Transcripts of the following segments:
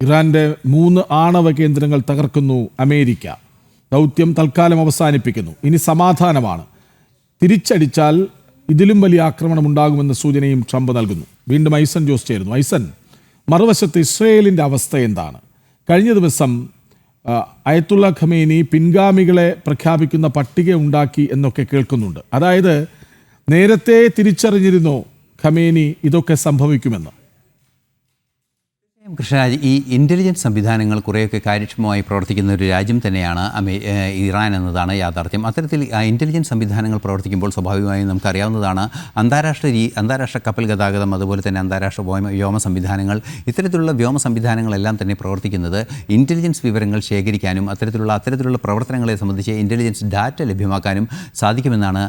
ഇറാന്റെ 3 ആണവ കേന്ദ്രങ്ങൾ തകർക്കുന്നു അമേരിക്ക. ദൗത്യം തൽക്കാലം അവസാനിപ്പിക്കുന്നു. ഇനി സമാധാനമാണ്. തിരിച്ചടിച്ചാൽ ഇതിലും വലിയ ആക്രമണം ഉണ്ടാകുമെന്ന സൂചനയും ട്രംപ് നൽകുന്നു. വീണ്ടും ഐസൻ ജോസ് ചേരുന്നു. ഐസൻ, മറുവശത്ത് ഇസ്രയേലിൻ്റെ അവസ്ഥ എന്താണ്? കഴിഞ്ഞ ദിവസം അയത്തുള്ള ഖമേനി പിൻഗാമികളെ പ്രഖ്യാപിക്കുന്ന പട്ടിക ഉണ്ടാക്കി എന്നൊക്കെ കേൾക്കുന്നുണ്ട്. അതായത് നേരത്തെ തിരിച്ചറിഞ്ഞിരുന്നോ ഖമേനി ഇതൊക്കെ സംഭവിക്കുമെന്ന്? കൃഷ്ണരാജ്, ഈ ഇൻ്റലിജൻസ് സംവിധാനങ്ങൾ കുറേയൊക്കെ കാര്യക്ഷമമായി പ്രവർത്തിക്കുന്ന ഒരു രാജ്യം തന്നെയാണ് ഇറാൻ എന്നതാണ് യാഥാർത്ഥ്യം. അത്തരത്തിൽ ഇൻ്റലിജൻസ് സംവിധാനങ്ങൾ പ്രവർത്തിക്കുമ്പോൾ സ്വാഭാവികമായും നമുക്കറിയാവുന്നതാണ് അന്താരാഷ്ട്ര കപ്പൽ ഗതാഗതം, അതുപോലെ തന്നെ അന്താരാഷ്ട്ര വ്യോമ സംവിധാനങ്ങൾ, ഇത്തരത്തിലുള്ള വ്യോമ സംവിധാനങ്ങളെല്ലാം തന്നെ പ്രവർത്തിക്കുന്നത് ഇൻ്റലിജൻസ് വിവരങ്ങൾ ശേഖരിക്കാനും അത്തരത്തിലുള്ള പ്രവർത്തനങ്ങളെ സംബന്ധിച്ച് ഇൻ്റലിജൻസ് ഡാറ്റ ലഭ്യമാക്കാനും സാധിക്കുമെന്നാണ്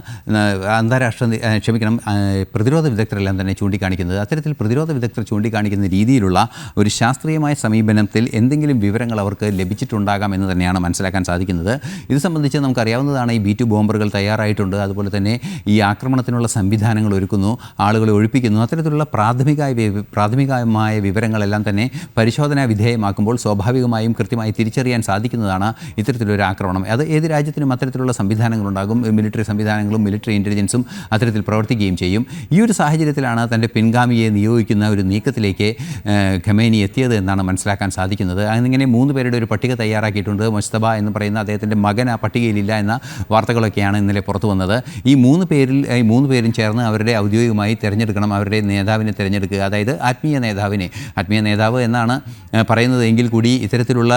പ്രതിരോധ വിദഗ്ധരെല്ലാം തന്നെ ചൂണ്ടിക്കാണിക്കുന്നത്. അത്തരത്തിൽ പ്രതിരോധ വിദഗ്ധർ ചൂണ്ടിക്കാണിക്കുന്ന രീതിയിലുള്ള ഒരു ശാസ്ത്രീയമായ സമീപനത്തിൽ എന്തെങ്കിലും വിവരങ്ങൾ അവർക്ക് ലഭിച്ചിട്ടുണ്ടാകാം എന്ന് തന്നെയാണ് മനസ്സിലാക്കാൻ സാധിക്കുന്നത്. ഇത് സംബന്ധിച്ച് നമുക്കറിയാവുന്നതാണ്, ഈ B-2 ബോംബറുകൾ തയ്യാറായിട്ടുണ്ട്. അതുപോലെ തന്നെ ഈ ആക്രമണത്തിനുള്ള സംവിധാനങ്ങൾ ഒരുക്കുന്നു, ആളുകളെ ഒഴിപ്പിക്കുന്നു. അത്തരത്തിലുള്ള പ്രാഥമികമായ വിവരങ്ങളെല്ലാം തന്നെ പരിശോധനാ വിധേയമാക്കുമ്പോൾ സ്വാഭാവികമായും കൃത്യമായി തിരിച്ചറിയാൻ സാധിക്കുന്നതാണ് ഇത്തരത്തിലൊരു ആക്രമണം. അത് ഏത് രാജ്യത്തിനും അത്തരത്തിലുള്ള സംവിധാനങ്ങളുണ്ടാകും. മിലിറ്ററി സംവിധാനങ്ങളും മിലിറ്ററി ഇൻ്റലിജൻസും അത്തരത്തിൽ പ്രവർത്തിക്കുകയും ചെയ്യും. ഈ ഒരു സാഹചര്യത്തിലാണ് തൻ്റെ പിൻഗാമിയെ നിയോഗിക്കുന്ന ഒരു നീക്കത്തിലേക്ക് ഖമേനി എത്തിയത് എന്നാണ് മനസ്സിലാക്കാൻ സാധിക്കുന്നത്. അങ്ങനെ 3 പേരുടെ ഒരു പട്ടിക തയ്യാറാക്കിയിട്ടുണ്ട്. മുസ്തഫ എന്ന് പറയുന്ന അദ്ദേഹത്തിൻ്റെ മകൻ ആ പട്ടികയിലില്ല എന്ന വാർത്തകളൊക്കെയാണ് ഇന്നലെ പുറത്തു വന്നത്. ഈ 3 പേരും ചേർന്ന് അവരുടെ ഔദ്യോഗികമായി തിരഞ്ഞെടുക്കണം, അവരുടെ നേതാവിനെ തിരഞ്ഞെടുക്കുക. അതായത് ആത്മീയ നേതാവ് എന്നാണ് പറയുന്നത് എങ്കിൽ കൂടി ഇത്തരത്തിലുള്ള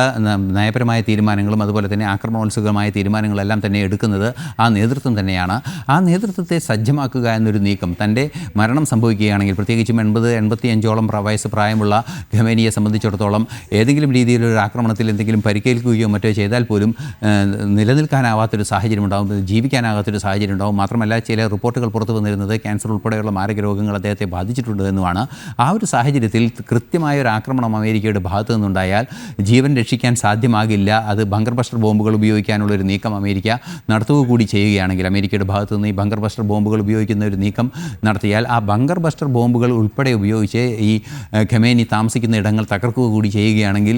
നയപരമായ തീരുമാനങ്ങളും അതുപോലെ തന്നെ ആക്രമണോത്സുകമായ തീരുമാനങ്ങളെല്ലാം തന്നെ എടുക്കുന്നത് ആ നേതൃത്വം തന്നെയാണ്. ആ നേതൃത്വത്തെ സജ്ജമാക്കുക എന്നൊരു നീക്കം, തൻ്റെ മരണം സംഭവിക്കുകയാണെങ്കിൽ പ്രത്യേകിച്ചും 80-85ഓളം വയസ്സ് പ്രായമുള്ള ഖമേനിയെ സംബന്ധിച്ചിടത്തോളം ഏതെങ്കിലും രീതിയിലൊരു ആക്രമണത്തിൽ എന്തെങ്കിലും പരിക്കേൽക്കുകയോ മറ്റോ ചെയ്താൽ പോലും നിലനിൽക്കാനാവാത്തൊരു സാഹചര്യം ഉണ്ടാകും, ജീവിക്കാനാകാത്തൊരു സാഹചര്യം ഉണ്ടാകും. മാത്രമല്ല, ചില റിപ്പോർട്ടുകൾ പുറത്തു വന്നിരുന്നത് ക്യാൻസർ ഉൾപ്പെടെയുള്ള മാരക രോഗങ്ങൾ അദ്ദേഹത്തെ ബാധിച്ചിട്ടുണ്ട് എന്നുമാണ്. ആ ഒരു സാഹചര്യത്തിൽ കൃത്യമായൊരു ആക്രമണം അമേരിക്കയുടെ ഭാഗത്തു നിന്നുണ്ടായാൽ ജീവൻ രക്ഷിക്കാൻ സാധ്യമാകില്ല. അത് ബങ്കർ ബസ്റ്റർ ബോംബുകൾ ഉപയോഗിക്കാനുള്ളൊരു നീക്കം അമേരിക്ക നടത്തുക കൂടി ചെയ്യുകയാണെങ്കിൽ, അമേരിക്കയുടെ ഭാഗത്തു നിന്ന് ഈ ബങ്കർ ബസ്റ്റർ ബോംബുകൾ ഉപയോഗിക്കുന്ന ഒരു നീക്കം നടത്തിയാൽ ആ ബങ്കർ ബസ്റ്റർ ബോംബുകൾ ഉൾപ്പെടെ ഉപയോഗിച്ച് ഈ ഖമേനി താമസിക്കുന്ന ഇടങ്ങൾ തകർക്കുക കൂടി ചെയ്യുകയാണെങ്കിൽ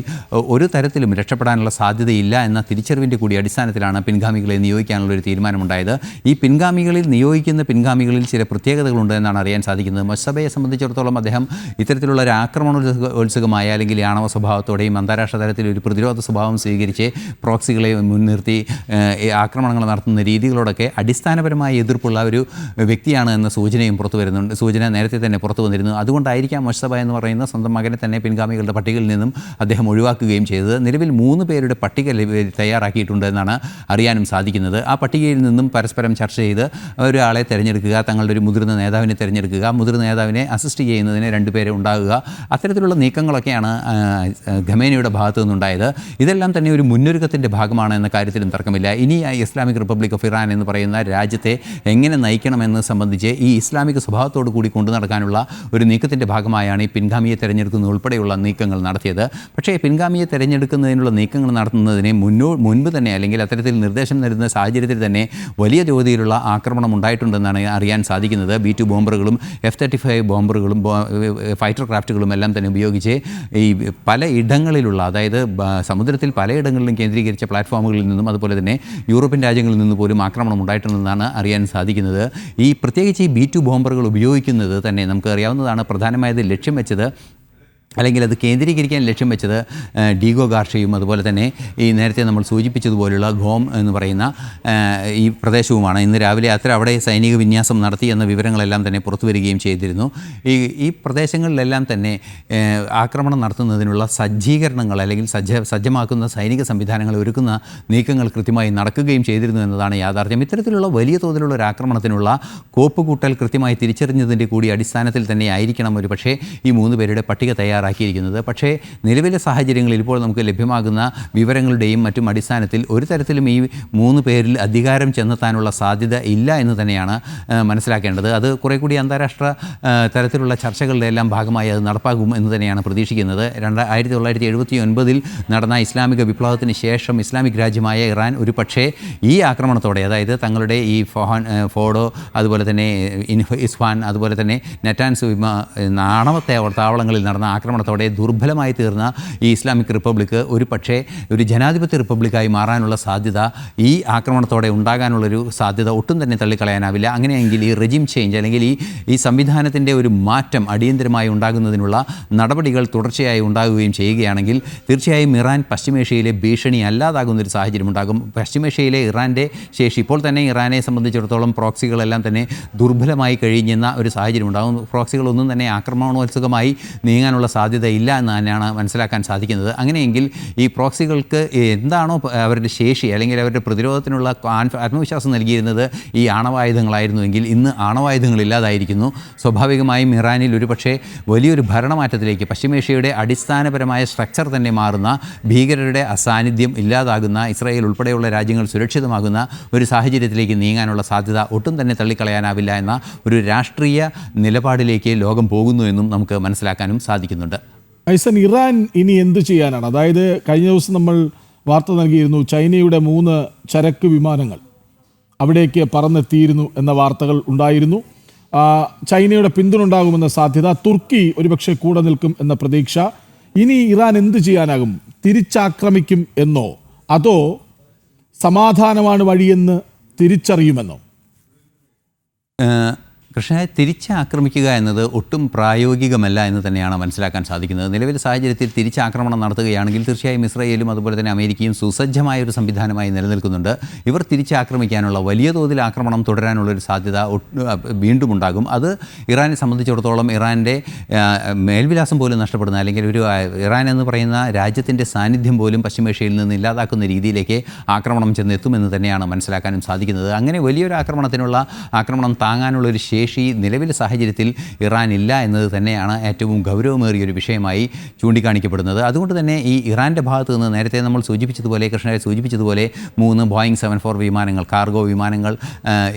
ഒരു തരത്തിലും രക്ഷപ്പെടാനുള്ള സാധ്യതയില്ല എന്ന തിരിച്ചറിവിൻ്റെ കൂടി അടിസ്ഥാനത്തിലാണ് പിൻഗാമികളെ നിയോഗിക്കാനുള്ളൊരു തീരുമാനമുണ്ടായത്. ഈ നിയോഗിക്കുന്ന പിൻഗാമികളിൽ ചില പ്രത്യേകതകളുണ്ട് എന്നാണ് അറിയാൻ സാധിക്കുന്നത്. മുസ്തഫയെ സംബന്ധിച്ചിടത്തോളം അദ്ദേഹം ഇത്തരത്തിലുള്ള ഒരു ആക്രമണോത്സുകമായ അല്ലെങ്കിൽ ആണവ സ്വഭാവത്തോടെയും അന്താരാഷ്ട്ര തലത്തിൽ ഒരു പ്രതിരോധ സ്വഭാവം സ്വീകരിച്ച് പ്രോക്സികളെ മുൻനിർത്തി ആക്രമണങ്ങൾ നടത്തുന്ന രീതികളോടൊക്കെ അടിസ്ഥാനപരമായ എതിർപ്പുള്ള ഒരു വ്യക്തിയാണ് എന്ന സൂചനയും സൂചന നേരത്തെ തന്നെ പുറത്തു വന്നിരുന്നു. അതുകൊണ്ടായിരിക്കാം മുസ്തഫ എന്ന് പറയുന്ന സ്വന്തം മകനെ തന്നെ പിൻഗാമികളുടെ പട്ടികയിൽ നിന്നും അദ്ദേഹം ഒഴിവാക്കുകയും ചെയ്തത്. നിലവിൽ 3 പേരുടെ പട്ടിക തയ്യാറാക്കിയിട്ടുണ്ട് എന്നാണ് അറിയാനും സാധിക്കുന്നത്. ആ പട്ടികയിൽ നിന്നും പരസ്പരം ചർച്ച ചെയ്ത് ഒരാളെ തിരഞ്ഞെടുക്കുക, തങ്ങളുടെ ഒരു മുതിർന്ന നേതാവിനെ തിരഞ്ഞെടുക്കുക, മുതിർന്ന നേതാവിനെ അസിസ്റ്റ് ചെയ്യുന്നതിന് 2 പേരെ ഉണ്ടാകുക. അത്തരത്തിലുള്ള നീക്കങ്ങളൊക്കെയാണ് ഖമേനിയുടെ ഭാഗത്തു നിന്നുണ്ടായത്. ഇതെല്ലാം തന്നെ ഒരു മുന്നൊരുക്കത്തിൻ്റെ ഭാഗമാണ് എന്ന കാര്യത്തിലും തർക്കമില്ല. ഇനി ഇസ്ലാമിക് റിപ്പബ്ലിക് ഓഫ് ഇറാൻ എന്ന് പറയുന്ന രാജ്യത്തെ എങ്ങനെ നയിക്കണമെന്ന് സംബന്ധിച്ച് ഈ ഇസ്ലാമിക സ്വഭാവത്തോടു കൂടി കൊണ്ടു നടക്കാനുള്ള ഒരു നീക്കത്തിൻ്റെ ഭാഗമായാണ് ഈ പിൻഗാമിയെ തിരഞ്ഞെടുക്കുന്ന ഉൾപ്പെടെയുള്ള നീക്കങ്ങൾ നടത്തിയത്. പക്ഷേ പിൻഗാമിയെ തിരഞ്ഞെടുക്കുന്നതിനുള്ള നീക്കങ്ങൾ നടത്തുന്നതിന് മുൻപ് തന്നെ, അല്ലെങ്കിൽ അത്തരത്തിൽ നിർദ്ദേശം നൽകുന്ന സാഹചര്യത്തിൽ തന്നെ വലിയ തോതിലുള്ള ആക്രമണം ഉണ്ടായിട്ടുണ്ടെന്നാണ് അറിയാൻ സാധിക്കുന്നത്. B-2 ബോംബറുകളും F-35 ബോംബറുകളും ഫൈറ്റർ ക്രാഫ്റ്റുകളും എല്ലാം തന്നെ ഉപയോഗിച്ച് ഈ പല ഇടങ്ങളിലുള്ള, അതായത് സമുദ്രത്തിൽ പലയിടങ്ങളിലും കേന്ദ്രീകരിച്ച പ്ലാറ്റ്ഫോമുകളിൽ നിന്നും അതുപോലെ തന്നെ യൂറോപ്യൻ രാജ്യങ്ങളിൽ നിന്ന് പോലും ആക്രമണം ഉണ്ടായിട്ടുണ്ടെന്നാണ് അറിയാൻ സാധിക്കുന്നത്. ഈ പ്രത്യേകിച്ച് ഈ B-2 ബോംബറുകൾ ഉപയോഗിക്കുന്നത് തന്നെ നമുക്ക് അറിയാവുന്നതാണ്. പ്രധാനമായത് ലക്ഷ്യം വെച്ചത്, അല്ലെങ്കിൽ അത് കേന്ദ്രീകരിക്കാൻ ലക്ഷ്യം വെച്ചത് ഡീഗോ ഗാർഷയും അതുപോലെ തന്നെ ഈ നേരത്തെ നമ്മൾ സൂചിപ്പിച്ചതുപോലുള്ള ഖോം എന്ന് പറയുന്ന ഈ പ്രദേശവുമാണ്. ഇന്ന് രാവിലെ അവിടെ സൈനിക വിന്യാസം നടത്തി എന്ന വിവരങ്ങളെല്ലാം തന്നെ പുറത്തു വരികയും ചെയ്തിരുന്നു. ഈ പ്രദേശങ്ങളിലെല്ലാം തന്നെ ആക്രമണം നടത്തുന്നതിനുള്ള സജ്ജീകരണങ്ങൾ അല്ലെങ്കിൽ സജ്ജമാക്കുന്ന സൈനിക സംവിധാനങ്ങൾ ഒരുക്കുന്ന നീക്കങ്ങൾ കൃത്യമായി നടക്കുകയും ചെയ്തിരുന്നു എന്നതാണ് യാഥാർത്ഥ്യം. ഇത്തരത്തിലുള്ള വലിയ തോതിലുള്ള ഒരു ആക്രമണത്തിനുള്ള കോപ്പുകൂട്ടൽ കൃത്യമായി തിരിച്ചറിഞ്ഞതിൻ്റെ കൂടി അടിസ്ഥാനത്തിൽ തന്നെ ആയിരിക്കണം ഒരു പക്ഷേ ഈ 3 പേരുടെ പട്ടിക തയ്യാറാക്കിയിരിക്കുന്നത്. പക്ഷേ നിലവിലെ സാഹചര്യങ്ങളിൽ ഇപ്പോൾ നമുക്ക് ലഭ്യമാകുന്ന വിവരങ്ങളുടെയും മറ്റും അടിസ്ഥാനത്തിൽ ഒരു തരത്തിലും ഈ 3 പേരിൽ അധികാരം ചെന്നെത്താനുള്ള സാധ്യത ഇല്ല എന്ന് തന്നെയാണ് മനസ്സിലാക്കേണ്ടത്. അത് കുറേ കൂടി അന്താരാഷ്ട്ര തലത്തിലുള്ള ചർച്ചകളുടെ എല്ലാം ഭാഗമായി അത് നടപ്പാകും എന്ന് തന്നെയാണ് പ്രതീക്ഷിക്കുന്നത്. 1979 നടന്ന ഇസ്ലാമിക വിപ്ലവത്തിന് ശേഷം ഇസ്ലാമിക് രാജ്യമായ ഇറാൻ ഒരു പക്ഷേ ഈ ആക്രമണത്തോടെ, അതായത് തങ്ങളുടെ ഈ ഫോഡോ, അതുപോലെ തന്നെ ഇസ്ഫാൻ, അതുപോലെ തന്നെ നെറ്റാൻസ് ആണവ താവളങ്ങളിൽ നടന്ന ആക്രമണം ആക്രമണത്തോടെ ദുർബലമായി തീർന്ന ഈ ഇസ്ലാമിക് റിപ്പബ്ലിക്ക് ഒരു പക്ഷേ ഒരു ജനാധിപത്യ റിപ്പബ്ലിക്കായി മാറാനുള്ള സാധ്യത ഈ ആക്രമണത്തോടെ ഉണ്ടാകാനുള്ളൊരു സാധ്യത ഒട്ടും തന്നെ തള്ളിക്കളയാനാവില്ല. അങ്ങനെയെങ്കിൽ ഈ റെജിം ചേഞ്ച് അല്ലെങ്കിൽ ഈ സംവിധാനത്തിൻ്റെ ഒരു മാറ്റം അടിയന്തരമായി ഉണ്ടാകുന്നതിനുള്ള നടപടികൾ തുടർച്ചയായി ഉണ്ടാകുകയും ചെയ്യുകയാണെങ്കിൽ തീർച്ചയായും ഇറാൻ പശ്ചിമേഷ്യയിലെ ഭീഷണി അല്ലാതാകുന്നൊരു സാഹചര്യം ഉണ്ടാകും. പശ്ചിമേഷ്യയിലെ ഇറാൻ്റെ ശേഷി ഇപ്പോൾ തന്നെ ഇറാനെ സംബന്ധിച്ചിടത്തോളം പ്രോക്സികളെല്ലാം തന്നെ ദുർബലമായി കഴിഞ്ഞുന്ന ഒരു സാഹചര്യം ഉണ്ടാകും. പ്രോക്സികളൊന്നും തന്നെ ആക്രമണോത്സുകമായി നീങ്ങാനുള്ള സാധ്യത ഇല്ല എന്ന് തന്നെയാണ് മനസ്സിലാക്കാൻ സാധിക്കുന്നത്. അങ്ങനെയെങ്കിൽ ഈ പ്രോക്സികൾക്ക് എന്താണോ അവരുടെ ശേഷി അല്ലെങ്കിൽ അവരുടെ പ്രതിരോധത്തിനുള്ള ആത്മവിശ്വാസം നൽകിയിരുന്നത് ഈ ആണവായുധങ്ങളായിരുന്നുവെങ്കിൽ ഇന്ന് ആണവായുധങ്ങളില്ലാതായിരിക്കുന്നു. സ്വാഭാവികമായും ഇറാനിൽ ഒരു പക്ഷേ വലിയൊരു ഭരണമാറ്റത്തിലേക്ക് പശ്ചിമേഷ്യയുടെ അടിസ്ഥാനപരമായ സ്ട്രക്ചർ തന്നെ മാറുന്ന, ഭീകരരുടെ അസാന്നിധ്യം ഇല്ലാതാകുന്ന, ഇസ്രായേൽ ഉൾപ്പെടെയുള്ള രാജ്യങ്ങൾ സുരക്ഷിതമാകുന്ന ഒരു സാഹചര്യത്തിലേക്ക് നീങ്ങാനുള്ള സാധ്യത ഒട്ടും തന്നെ തള്ളിക്കളയാനാവില്ല എന്ന ഒരു രാഷ്ട്രീയ നിലപാടിലേക്ക് ലോകം പോകുന്നു എന്നും നമുക്ക് മനസ്സിലാക്കാനും സാധിക്കുന്നുണ്ട്. ഐസൻ, ഇറാൻ ഇനി എന്ത് ചെയ്യാനാണ്? അതായത് കഴിഞ്ഞ ദിവസം നമ്മൾ വാർത്ത നൽകിയിരുന്നു, ചൈനയുടെ 3 ചരക്ക് വിമാനങ്ങൾ അവിടേക്ക് പറന്നെത്തിയിരുന്നു എന്ന വാർത്തകൾ ഉണ്ടായിരുന്നു. ചൈനയുടെ പിന്തുണ ഉണ്ടാകുമെന്ന സാധ്യത, തുർക്കി ഒരുപക്ഷെ കൂടെ നിൽക്കും എന്ന പ്രതീക്ഷ. ഇനി ഇറാൻ എന്ത് ചെയ്യാനാകും? തിരിച്ചാക്രമിക്കും എന്നോ അതോ സമാധാനമാണ് വഴിയെന്ന് തിരിച്ചറിയുമെന്നോ? കൃഷ്ണനെ തിരിച്ചാക്രമിക്കുക എന്നത് ഒട്ടും പ്രായോഗികമല്ല എന്ന് തന്നെയാണ് മനസ്സിലാക്കാൻ സാധിക്കുന്നത്. നിലവിലെ സാഹചര്യത്തിൽ തിരിച്ചാക്രമണം നടത്തുകയാണെങ്കിൽ തീർച്ചയായും ഇസ്രായേലും അതുപോലെ തന്നെ അമേരിക്കയും സുസജ്ജമായ ഒരു സംവിധാനമായി നിലനിൽക്കുന്നുണ്ട്. ഇവർ തിരിച്ചാക്രമിക്കാനുള്ള വലിയ തോതിൽ ആക്രമണം തുടരാനുള്ളൊരു സാധ്യത വീണ്ടും ഉണ്ടാകും. അത് ഇറാനെ സംബന്ധിച്ചിടത്തോളം ഇറാൻ്റെ മേൽവിലാസം പോലും നഷ്ടപ്പെടുന്ന, അല്ലെങ്കിൽ ഒരു ഇറാൻ എന്ന് പറയുന്ന രാജ്യത്തിൻ്റെ സാന്നിധ്യം പോലും പശ്ചിമേഷ്യയിൽ നിന്ന് ഇല്ലാതാക്കുന്ന രീതിയിലേക്ക് ആക്രമണം ചെന്നെത്തുമെന്ന് തന്നെയാണ് മനസ്സിലാക്കാനും സാധിക്കുന്നത്. അങ്ങനെ വലിയൊരു ആക്രമണം താങ്ങാനുള്ളൊരു ശേഷി നിലവിലെ സാഹചര്യത്തിൽ ഇറാൻ ഇല്ല എന്നത് തന്നെയാണ് ഏറ്റവും ഗൗരവമേറിയൊരു വിഷയമായി ചൂണ്ടിക്കാണിക്കപ്പെടുന്നത്. അതുകൊണ്ട് തന്നെ ഈ ഇറാൻ്റെ ഭാഗത്ത് നിന്ന് നേരത്തെ നമ്മൾ സൂചിപ്പിച്ചതുപോലെ, കൃഷ്ണനെ സൂചിപ്പിച്ചതുപോലെ 3 ബോയിങ് 74 വിമാനങ്ങൾ, കാർഗോ വിമാനങ്ങൾ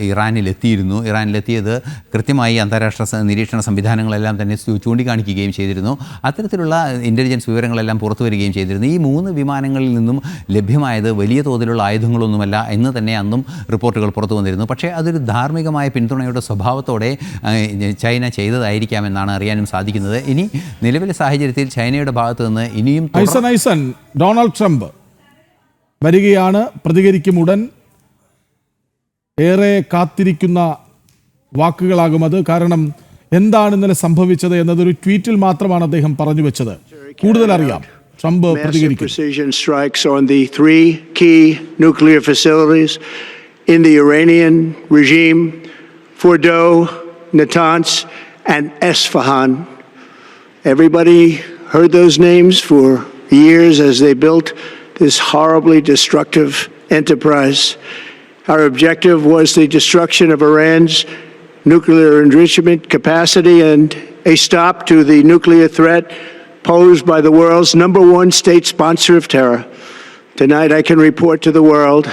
ഇറാനിലെത്തിയിരുന്നു. ഇറാനിലെത്തിയത് കൃത്യമായി അന്താരാഷ്ട്ര നിരീക്ഷണ സംവിധാനങ്ങളെല്ലാം തന്നെ ചൂണ്ടിക്കാണിക്കുകയും ചെയ്തിരുന്നു. അത്തരത്തിലുള്ള ഇൻ്റലിജൻസ് വിവരങ്ങളെല്ലാം പുറത്തു വരികയും ചെയ്തിരുന്നു. ഈ 3 വിമാനങ്ങളിൽ നിന്നും ലഭ്യമായത് വലിയ തോതിലുള്ള ആയുധങ്ങളൊന്നുമല്ല എന്ന് തന്നെ അന്നും റിപ്പോർട്ടുകൾ പുറത്തു വന്നിരുന്നു. പക്ഷേ അതൊരു ധാർമ്മികമായ പിന്തുണയുടെ സ്വഭാവത്തോടെ ചൈന ചെയ്തതായിരിക്കാമെന്നാണ് അറിയാനും സാധിക്കുന്നത്. ഇനി നിലവിലെ സാഹചര്യത്തിൽ ചൈനയുടെ ഭാഗത്ത് നിന്ന് ഇനിയും ഡൊണാൾഡ് ട്രംപ് വരികയാണ്, പ്രതികരിക്കും ഉടൻ. ഏറെ കാത്തിരിക്കുന്ന വാക്കുകളാകും അത്. കാരണം എന്താണ് ഇന്നലെ സംഭവിച്ചത് എന്നതൊരു ട്വീറ്റിൽ മാത്രമാണ് അദ്ദേഹം പറഞ്ഞു വെച്ചത്. കൂടുതൽ അറിയാം. ട്രംപ് പ്രതികരിക്കും. Precision strikes on the 3 key nuclear facilities in the Iranian regime: Fordo, Natanz, and Esfahan. Everybody heard those names for years as they built this horribly destructive enterprise. Our objective was the destruction of Iran's nuclear enrichment capacity and a stop to the nuclear threat posed by the world's #1 state sponsor of terror. Tonight I can report to the world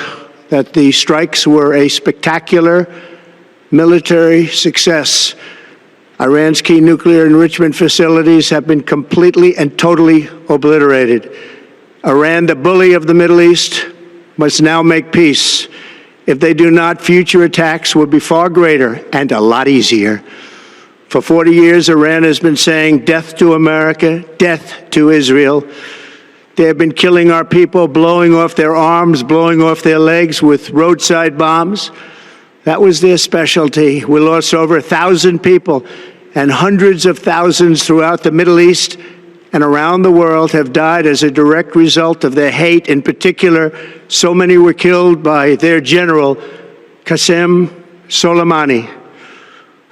that the strikes were a spectacular military success. Iran's key nuclear enrichment facilities have been completely and totally obliterated. Iran, the bully of the Middle East, must now make peace. If they do not, future attacks will be far greater and a lot easier. For 40 years, Iran has been saying death to America, death to Israel. They have been killing our people, blowing off their arms, blowing off their legs with roadside bombs. That was their specialty. We lost over 1,000 people, and hundreds of thousands throughout the Middle East and around the world have died as a direct result of their hate. In particular, so many were killed by their general, Qasem Soleimani.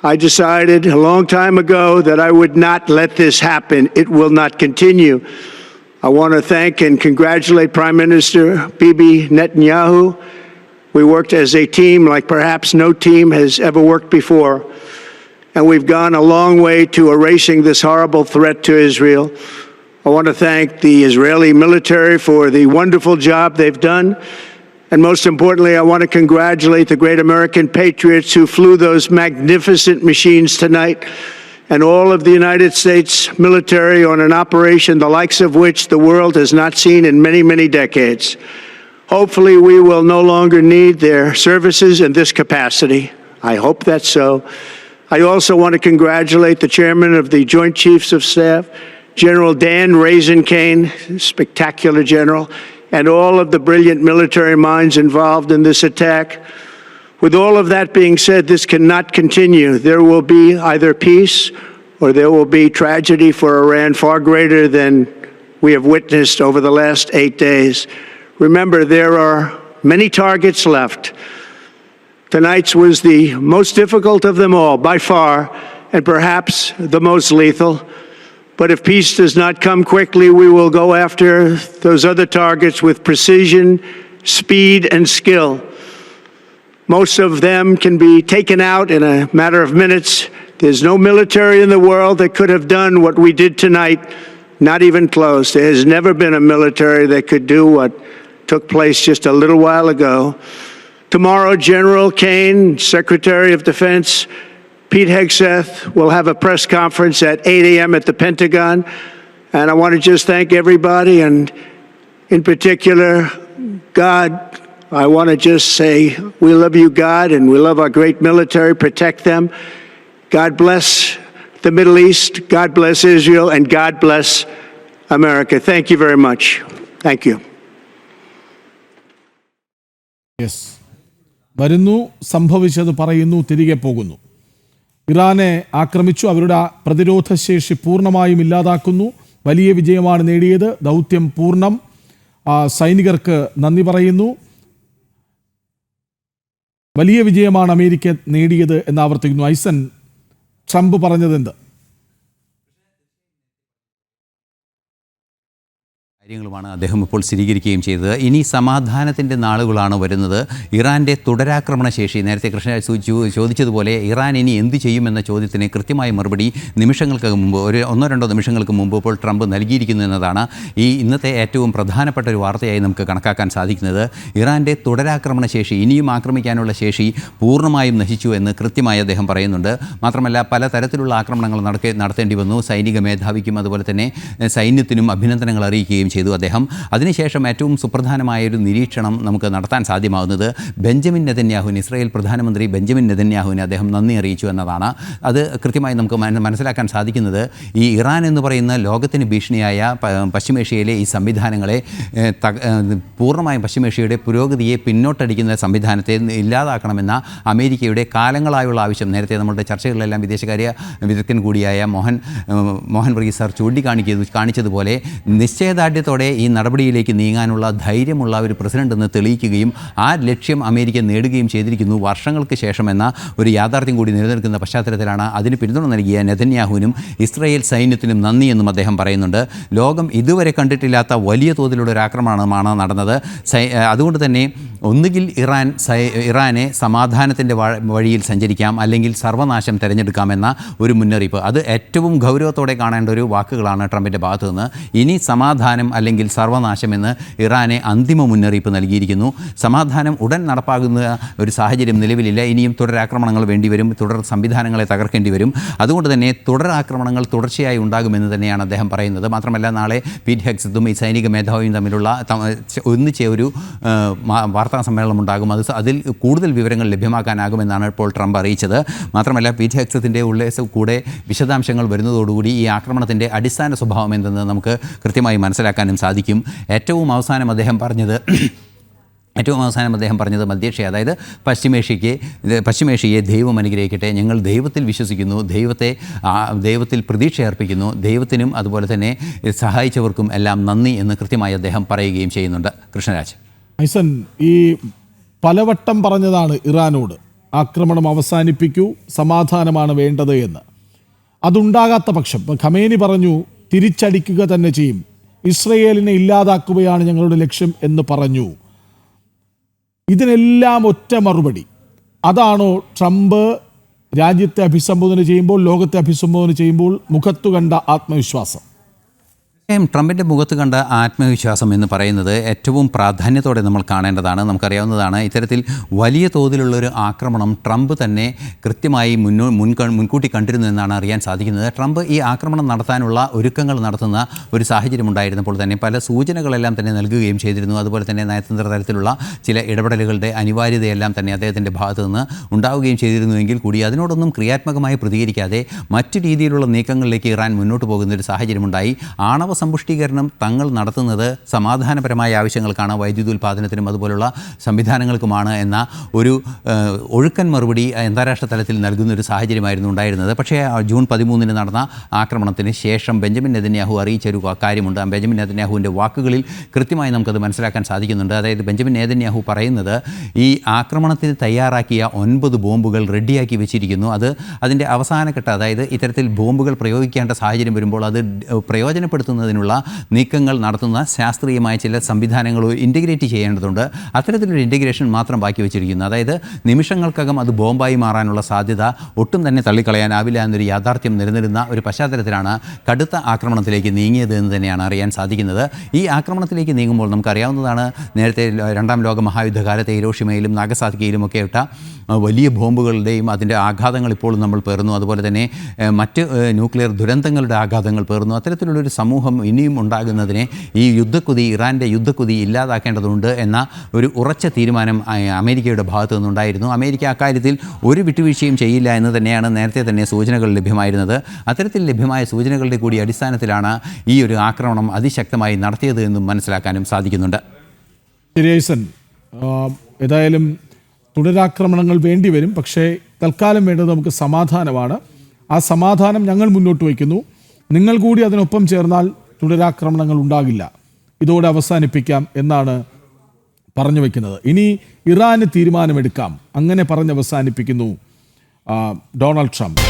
I decided a long time ago that I would not let this happen. It will not continue. I want to thank and congratulate Prime Minister Bibi Netanyahu. We worked as a team like perhaps no team has ever worked before. And we've gone a long way to erasing this horrible threat to Israel. I want to thank the Israeli military for the wonderful job they've done. And most importantly, I want to congratulate the great American patriots who flew those magnificent machines tonight, and all of the United States military on an operation the likes of which the world has not seen in many, many decades. Hopefully, we will no longer need their services in this capacity. I hope that's so. I also want to congratulate the chairman of the Joint Chiefs of Staff, General Dan Raisin-Kane, spectacular general, and all of the brilliant military minds involved in this attack. With all of that being said, this cannot continue. There will be either peace or there will be tragedy for Iran far greater than we have witnessed over the last 8 days. Remember, there are many targets left. Tonight's was the most difficult of them all, by far, and perhaps the most lethal. But if peace does not come quickly, we will go after those other targets with precision, speed, and skill. Most of them can be taken out in a matter of minutes. There's no military in the world that could have done what we did tonight, not even close. There has never been a military that could do what took place just a little while ago. Tomorrow, General Kane, Secretary of Defense, Pete Hegseth will have a press conference at 8 a.m. at the Pentagon. And I want to just thank everybody, and in particular, God. I want to just say we love you, God, and we love our great military. Protect them. God bless the Middle East. God bless Israel, and God bless America. Thank you very much. Thank you. Yes, വരുന്നു, സംഭവിച്ചത് പറയുന്നു, തിരികെ പോകുന്നു. ഇറാനെ ആക്രമിച്ചു, അവരുടെ പ്രതിരോധശേഷി പൂർണ്ണമായും ഇല്ലാതാക്കുന്നു. വലിയ വിജയമാണ് നേടിയത്, ദൗത്യം പൂർണ്ണം. സൈനികർക്ക് നന്ദി പറയുന്നു. വലിയ വിജയമാണ് അമേരിക്ക നേടിയത് എന്ന് ആവർത്തിക്കുന്നു. ഐസൻ, ട്രംപ് പറഞ്ഞതെന്ത്? കാര്യങ്ങളുമാണ് അദ്ദേഹം ഇപ്പോൾ സ്ഥിരീകരിക്കുകയും ചെയ്തത്. ഇനി സമാധാനത്തിൻ്റെ നാളുകളാണ് വരുന്നത്. ഇറാൻ്റെ തുടരാക്രമണ ശേഷി, നേരത്തെ കൃഷ്ണരാജ് ചോദിച്ചതുപോലെ ഇറാൻ ഇനി എന്ത് ചെയ്യുമെന്ന ചോദ്യത്തിന് കൃത്യമായ മറുപടി നിമിഷങ്ങൾക്ക് മുമ്പ്, ഒരു 1-2 നിമിഷങ്ങൾക്ക് മുമ്പ് ഇപ്പോൾ ട്രംപ് നൽകിയിരിക്കുന്നു എന്നതാണ് ഈ ഇന്നത്തെ ഏറ്റവും പ്രധാനപ്പെട്ട ഒരു വാർത്തയായി നമുക്ക് കണക്കാക്കാൻ സാധിക്കുന്നത്. ഇറാൻ്റെ തുടരാക്രമണ ശേഷി, ഇനിയും ആക്രമിക്കാനുള്ള ശേഷി പൂർണ്ണമായും നശിച്ചു എന്ന് കൃത്യമായി അദ്ദേഹം പറയുന്നുണ്ട്. മാത്രമല്ല, പല തരത്തിലുള്ള ആക്രമണങ്ങൾ നടത്തേണ്ടി വന്നു. സൈനിക മേധാവിക്കും അതുപോലെ തന്നെ സൈന്യത്തിനും അഭിനന്ദനങ്ങൾ അറിയിക്കുകയും ചെയ്തു അദ്ദേഹം. അതിനുശേഷം ഏറ്റവും സുപ്രധാനമായൊരു നിരീക്ഷണം നമുക്ക് നടത്താൻ സാധ്യമാകുന്നത് ബെഞ്ചമിൻ നെതന്യാഹുവിന്, ഇസ്രായേൽ പ്രധാനമന്ത്രി ബെഞ്ചമിൻ നെതന്യാഹുവിന് അദ്ദേഹം നന്ദി അറിയിച്ചു എന്നതാണ്. അത് കൃത്യമായി നമുക്ക് മനസ്സിലാക്കാൻ സാധിക്കുന്നത് ഈ ഇറാൻ എന്ന് പറയുന്ന ലോകത്തിന് ഭീഷണിയായ പശ്ചിമേഷ്യയിലെ ഈ സംവിധാനങ്ങളെ പൂർണ്ണമായും പശ്ചിമേഷ്യയുടെ പുരോഗതിയെ പിന്നോട്ടടിക്കുന്ന സംവിധാനത്തെ ഇല്ലാതാക്കണമെന്ന അമേരിക്കയുടെ കാലങ്ങളായുള്ള ആവശ്യം നേരത്തെ നമ്മളുടെ ചർച്ചകളിലെല്ലാം വിദേശകാര്യ വിദഗ്ധൻ കൂടിയായ മോഹൻ വർഗീസ് സാർ കാണിച്ചതുപോലെ നിശ്ചയദാർഢ്യത്തോടെ ഈ നടപടിയിലേക്ക് നീങ്ങാനുള്ള ധൈര്യമുള്ള ഒരു പ്രസിഡന്റ് എന്ന് തെളിയിക്കുകയും ആ ലക്ഷ്യം അമേരിക്ക നേടുകയും ചെയ്തിരിക്കുന്നു വർഷങ്ങൾക്ക് ശേഷം എന്ന ഒരു യാഥാർത്ഥ്യം കൂടി നിലനിൽക്കുന്ന പശ്ചാത്തലത്തിലാണ് അതിന് പിന്തുണ നൽകിയ നെതന്യാഹുവിനും ഇസ്രായേൽ സൈന്യത്തിനും നന്ദി എന്നും അദ്ദേഹം പറയുന്നുണ്ട്. ലോകം ഇതുവരെ കണ്ടിട്ടില്ലാത്ത വലിയ തോതിലുള്ള ഒരു ആക്രമണമാണ് നടന്നത്. അതുകൊണ്ട് തന്നെ ഒന്നുകിൽ ഇറാനെ സമാധാനത്തിൻ്റെ വഴിയിൽ സഞ്ചരിക്കാം, അല്ലെങ്കിൽ സർവനാശം തിരഞ്ഞെടുക്കാമെന്ന ഒരു മുന്നറിയിപ്പ്, അത് ഏറ്റവും ഗൗരവത്തോടെ കാണേണ്ട ഒരു വാക്കുകളാണ് ട്രംപിൻ്റെ ഭാഗത്തു നിന്ന്. ഇനി സമാധാനം അല്ലെങ്കിൽ സർവനാശമെന്ന് ഇറാനെ അന്തിമ മുന്നറിയിപ്പ് നൽകിയിരിക്കുന്നു. സമാധാനം ഉടൻ നടപ്പാകുന്ന ഒരു സാഹചര്യം നിലവിലില്ല. ഇനിയും തുടരാക്രമണങ്ങൾ വേണ്ടിവരും, തുടർ സംവിധാനങ്ങളെ തകർക്കേണ്ടി വരും. അതുകൊണ്ട് തന്നെ തുടരാക്രമണങ്ങൾ തുടർച്ചയായി ഉണ്ടാകുമെന്ന് തന്നെയാണ് അദ്ദേഹം പറയുന്നത്. മാത്രമല്ല, നാളെ പീറ്റ് ഹെഗ്സത്തും ഈ സൈനിക മേധാവിയും തമ്മിലുള്ള ഒന്നിച്ച ഒരു വാർത്താ സമ്മേളനം ഉണ്ടാകും. അതിൽ കൂടുതൽ വിവരങ്ങൾ ലഭ്യമാക്കാനാകുമെന്നാണ് ഇപ്പോൾ ട്രംപ് അറിയിച്ചത്. മാത്രമല്ല, പീറ്റ് ഹെഗ്സത്തിൻ്റെ കൂടെ വിശദാംശങ്ങൾ വരുന്നതോടുകൂടി ഈ ആക്രമണത്തിൻ്റെ അടിസ്ഥാന സ്വഭാവം എന്തെന്ന് നമുക്ക് കൃത്യമായി മനസ്സിലാക്കാനും സാധിക്കും. ഏറ്റവും അവസാനം അദ്ദേഹം പറഞ്ഞത് മധ്യേഷ്യ, അതായത് പശ്ചിമേഷ്യയെ ദൈവം അനുഗ്രഹിക്കട്ടെ, ഞങ്ങൾ ദൈവത്തിൽ വിശ്വസിക്കുന്നു, ദൈവത്തിൽ പ്രതീക്ഷ അർപ്പിക്കുന്നു, ദൈവത്തിനും അതുപോലെ തന്നെ സഹായിച്ചവർക്കും എല്ലാം നന്ദി എന്ന് കൃത്യമായി അദ്ദേഹം പറയുകയും ചെയ്യുന്നുണ്ട്. കൃഷ്ണരാജ്, ഐസൻ, ഈ പലവട്ടം പറഞ്ഞതാണ് ഇറാനോട് ആക്രമണം അവസാനിപ്പിക്കൂ, സമാധാനമാണ് വേണ്ടത് എന്ന്. അതുണ്ടാകാത്ത പക്ഷം ഖമേനി പറഞ്ഞു തിരിച്ചടിക്കുക തന്നെ ചെയ്യും, ഇസ്രയേലിനെ ഇല്ലാതാക്കുകയാണ് ഞങ്ങളുടെ ലക്ഷ്യം എന്ന് പറഞ്ഞു. ഇതിനെല്ലാം ഒറ്റ മറുപടി. അതാണോ ട്രംപ് രാജ്യത്തെ അഭിസംബോധന ചെയ്യുമ്പോൾ, ലോകത്തെ അഭിസംബോധന ചെയ്യുമ്പോൾ മുഖത്തു കണ്ട ആത്മവിശ്വാസം? ട്രംപിൻ്റെ മുഖത്ത് കണ്ട ആത്മവിശ്വാസം എന്ന് പറയുന്നത് ഏറ്റവും പ്രാധാന്യത്തോടെ നമ്മൾ കാണേണ്ടതാണ്. നമുക്കറിയാവുന്നതാണ്, ഇത്തരത്തിൽ വലിയ തോതിലുള്ളൊരു ആക്രമണം ട്രംപ് തന്നെ കൃത്യമായി മുൻകൂട്ടി കണ്ടിരുന്നു എന്നാണ് അറിയാൻ സാധിക്കുന്നത്. ട്രംപ് ഈ ആക്രമണം നടത്താനുള്ള ഒരുക്കങ്ങൾ നടത്തുന്ന ഒരു സാഹചര്യം ഉണ്ടായിരുന്നപ്പോൾ തന്നെ പല സൂചനകളെല്ലാം തന്നെ നൽകുകയും ചെയ്തിരുന്നു. അതുപോലെ തന്നെ നയതന്ത്ര തലത്തിലുള്ള ചില ഇടപെടലുകളുടെ അനിവാര്യതയെല്ലാം തന്നെ അദ്ദേഹത്തിൻ്റെ ഭാഗത്തു നിന്ന് ഉണ്ടാവുകയും ചെയ്തിരുന്നുവെങ്കിൽ കൂടി അതിനോടൊന്നും ക്രിയാത്മകമായി പ്രതികരിക്കാതെ മറ്റു രീതിയിലുള്ള നീക്കങ്ങളിലേക്ക് ഇറാൻ മുന്നോട്ട് പോകുന്ന ഒരു സാഹചര്യമുണ്ടായി. ആണവ സമ്പുഷ്ടീകരണം തങ്ങൾ നടത്തുന്നത് സമാധാനപരമായ ആവശ്യങ്ങൾക്കാണ്, വൈദ്യുതോൽപാദനത്തിനും അതുപോലുള്ള സംവിധാനങ്ങൾക്കുമാണ് എന്ന ഒരു ഒഴുക്കൻ മറുപടി അന്താരാഷ്ട്ര തലത്തിൽ നൽകുന്ന ഒരു സാഹചര്യമായിരുന്നു ഉണ്ടായിരുന്നത്. പക്ഷേ ജൂൺ 13 നടന്ന ആക്രമണത്തിന് ശേഷം ബെഞ്ചമിൻ നെതന്യാഹു അറിയിച്ചൊരു കാര്യമുണ്ട്. ബെഞ്ചമിൻ നെതന്യാഹുവിൻ്റെ വാക്കുകളിൽ കൃത്യമായി നമുക്കത് മനസ്സിലാക്കാൻ സാധിക്കുന്നുണ്ട്. അതായത് ബെഞ്ചമിൻ നെതന്യാഹു പറയുന്നത് ഈ ആക്രമണത്തിന് തയ്യാറാക്കിയ 9 ബോംബുകൾ റെഡിയാക്കി വെച്ചിരിക്കുന്നു. അതിൻ്റെ അവസാനഘട്ട, അതായത് ഇത്തരത്തിൽ ബോംബുകൾ പ്രയോഗിക്കേണ്ട സാഹചര്യം വരുമ്പോൾ അത് പ്രയോജനപ്പെടുത്തുന്നതിനുള്ള നീക്കങ്ങൾ നടത്തുന്ന ശാസ്ത്രീയമായ ചില സംവിധാനങ്ങൾ ഇൻറ്റഗ്രേറ്റ് ചെയ്യേണ്ടതുണ്ട്. അത്തരത്തിലൊരു ഇൻറ്റഗ്രേഷൻ മാത്രം ബാക്കി വെച്ചിരിക്കുന്നു. അതായത് നിമിഷങ്ങൾക്കകം അത് ബോംബായി മാറാനുള്ള സാധ്യത ഒട്ടും തന്നെ തള്ളിക്കളയാനാവില്ല എന്നൊരു യാഥാർത്ഥ്യം നിലനിരുന്ന ഒരു പശ്ചാത്തലത്തിലാണ് കടുത്ത ആക്രമണത്തിലേക്ക് നീങ്ങിയത് എന്ന് തന്നെയാണ് അറിയാൻ സാധിക്കുന്നത്. ഈ ആക്രമണത്തിലേക്ക് നീങ്ങുമ്പോൾ നമുക്കറിയാവുന്നതാണ്, നേരത്തെ രണ്ടാം ലോക മഹായുദ്ധകാലത്തെ ഹിരോഷിമയിലും നാഗസാക്കിയിലും ഒക്കെ ഇട്ട വലിയ ബോംബുകളുടെയും അതിൻ്റെ ആഘാതങ്ങൾ ഇപ്പോൾ നമ്മൾ പേറുന്നു. അതുപോലെ തന്നെ മറ്റ് ന്യൂക്ലിയർ ദുരന്തങ്ങളുടെ ആഘാതങ്ങൾ പേറുന്നു. അത്തരത്തിലുള്ളൊരു സമൂഹം ഇനിയും ഉണ്ടാകുന്നതിനെ ഈ ഇറാൻ്റെ യുദ്ധക്കുതി ഇല്ലാതാക്കേണ്ടതുണ്ട് എന്ന ഒരു ഉറച്ച തീരുമാനം അമേരിക്കയുടെ ഭാഗത്തു നിന്നുണ്ടായിരുന്നു. അമേരിക്ക അക്കാര്യത്തിൽ ഒരു വിട്ടുവീഴ്ചയും ചെയ്യില്ല എന്ന് തന്നെയാണ് നേരത്തെ തന്നെ സൂചനകൾ ലഭ്യമായിരുന്നത്. അത്തരത്തിൽ ലഭ്യമായ സൂചനകളുടെ കൂടി അടിസ്ഥാനത്തിലാണ് ഈ ഒരു ആക്രമണം അതിശക്തമായി നടത്തിയത് എന്നും മനസ്സിലാക്കാനും സാധിക്കുന്നുണ്ട്. ശരിയായിസൻ, ഏതായാലും തുടരാക്രമണങ്ങൾ വേണ്ടിവരും. പക്ഷേ തൽക്കാലം വേണ്ടത് നമുക്ക് സമാധാനമാണ്. ആ സമാധാനം ഞങ്ങൾ മുന്നോട്ട് വയ്ക്കുന്നു. നിങ്ങൾ കൂടി അതിനൊപ്പം ചേർന്നാൽ തുടരാക്രമണങ്ങൾ ഉണ്ടാകില്ല. ഇതോടെ അവസാനിപ്പിക്കാം എന്നാണ് പറഞ്ഞു വയ്ക്കുന്നത്. ഇനി ഇറാന് തീരുമാനമെടുക്കാം, അങ്ങനെ പറഞ്ഞ് അവസാനിപ്പിക്കുന്നു ഡൊണാൾഡ് ട്രംപ്.